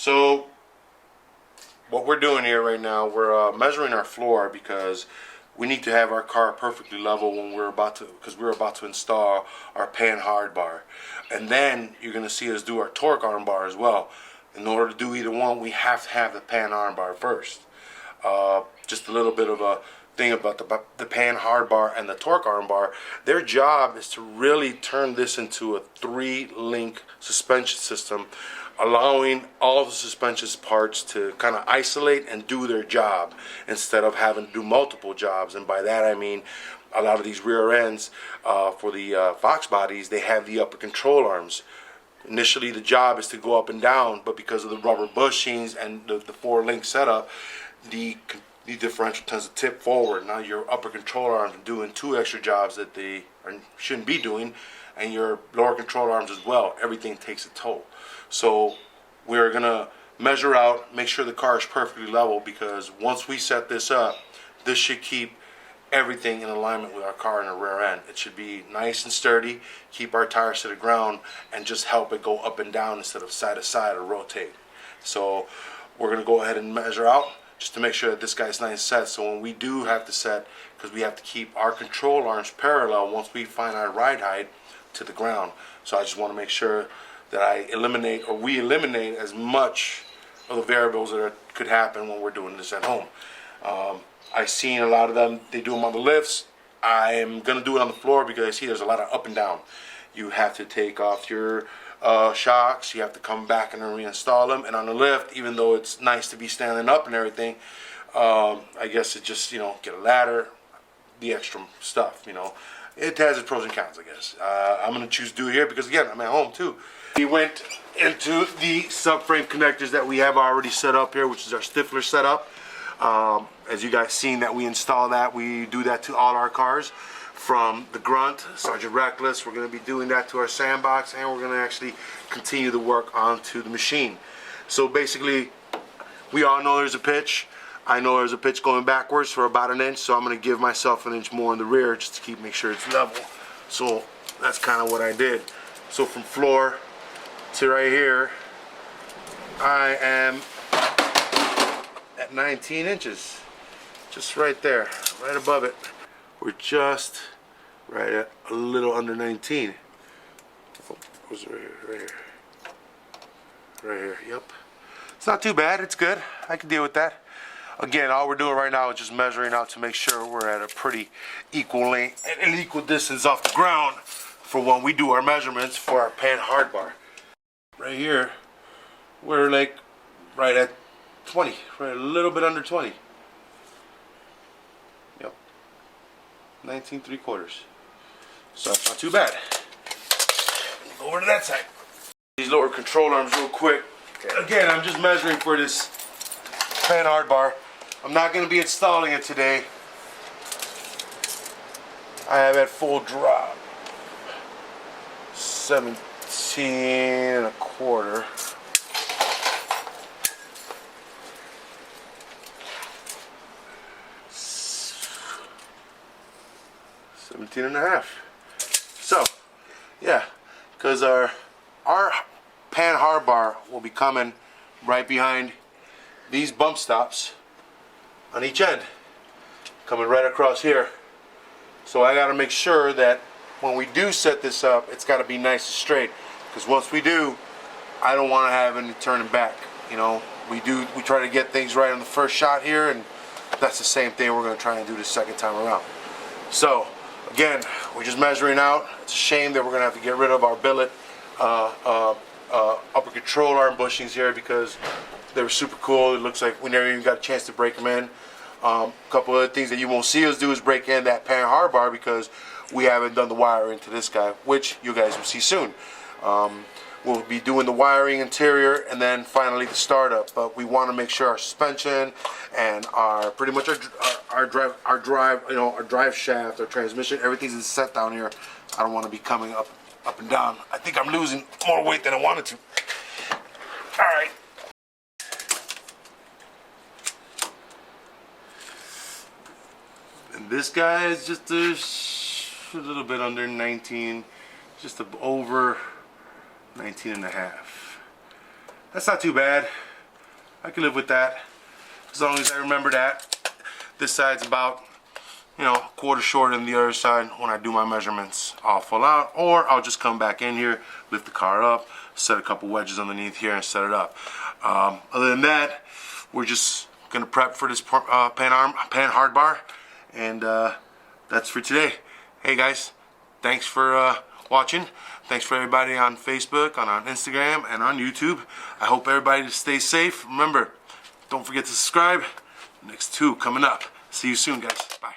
So what we're doing here right now, we're measuring our floor because we need to have our car perfectly level when we're about to install our panhard bar. And then you're going to see us do our torque arm bar as well. In order to do either one, we have to have the panhard bar first. Just a little bit of a thing about the panhard bar and the torque arm bar. Their job is to really turn this into a 3-link suspension system, allowing all the suspension parts to kind of isolate and do their job instead of having to do multiple jobs. And by that I mean a lot of these rear ends for the Fox bodies, they have the upper control arms. Initially the job is to go up and down, but because of the rubber bushings and the 4-link setup, the differential tends to tip forward. Now your upper control arms are doing 2 extra jobs that they shouldn't be doing, and your lower control arms as well. Everything takes a toll. So we're gonna measure out, make sure the car is perfectly level, because once we set this up, this should keep everything in alignment with our car in the rear end. It should be nice and sturdy, keep our tires to the ground, and just help it go up and down instead of side to side or rotate. So we're gonna go ahead and measure out just to make sure that this guy's nice and set. So when we do have to set, because we have to keep our control arms parallel once we find our ride height to the ground. So I just want to make sure that we eliminate as much of the variables that could happen when we're doing this at home. I've seen a lot of them, they do them on the lifts. I'm going to do it on the floor because I see there's a lot of up and down. You have to take off your shocks, you have to come back and reinstall them. And on the lift, even though it's nice to be standing up and everything, I guess it just, get a ladder, the extra stuff, It has its pros and cons, I guess. I'm going to choose to do it here because, again, I'm at home too. We went into the subframe connectors that we have already set up here, which is our Stifler setup. As you guys seen that we install that, we do that to all our cars. From the Grunt, Ssgt Reckless, we're going to be doing that to our sandbox, and we're going to actually continue the work onto the machine. So basically, we all know there's a pitch. I know there's a pitch going backwards for about 1 inch, so I'm going to give myself 1 inch more in the rear just to make sure it's level. So that's kind of what I did. So from floor to right here, I am at 19 inches. Just right there, right above it. We're just right at a little under 19. Oh, it was right here, right here. Right here, yep. It's not too bad, it's good. I can deal with that. Again, all we're doing right now is just measuring out to make sure we're at a pretty equal length and an equal distance off the ground for when we do our measurements for our panhard bar. Right here, we're like right at 20, right a little bit under 20. Yep, 19 3/4. So that's not too bad. Go over to that side. These lower control arms real quick. Again, I'm just measuring for this panhard bar. I'm not going to be installing it today. I have at full drop 17 1/4. $17 1/2. So, yeah, because our panhard bar will be coming right behind these bump stops on each end, coming right across here. So I got to make sure that when we do set this up, it's got to be nice and straight, because once we do, I don't want to have any turning back. We try to get things right on the first shot here, and that's the same thing we're going to try and do the second time around. So again, we're just measuring out. It's a shame that we're going to have to get rid of our billet upper control arm bushings here, because they were super cool. It looks like we never even got a chance to break them in. A couple other things that you won't see us do is break in that panhard bar, because we haven't done the wiring to this guy, which you guys will see soon. We'll be doing the wiring interior and then finally the startup. But we want to make sure our suspension and our our drive shaft, our transmission, everything's set down here. I don't want to be coming up and down. I think I'm losing more weight than I wanted to. All right. And this guy is just a little bit under 19, just over 19 1/2. That's not too bad. I can live with that as long as I remember that. This side's about, you know, a quarter shorter than the other side when I do my measurements. I'll fall out, or I'll just come back in here, lift the car up, set a couple wedges underneath here and set it up. Other than that, we're just gonna prep for this panhard bar, and that's for today. Hey guys, thanks for watching. Thanks for everybody on Facebook, on Instagram, and on YouTube. I hope everybody stays safe. Remember, don't forget to subscribe. Next 2 coming up. See you soon, guys. Bye.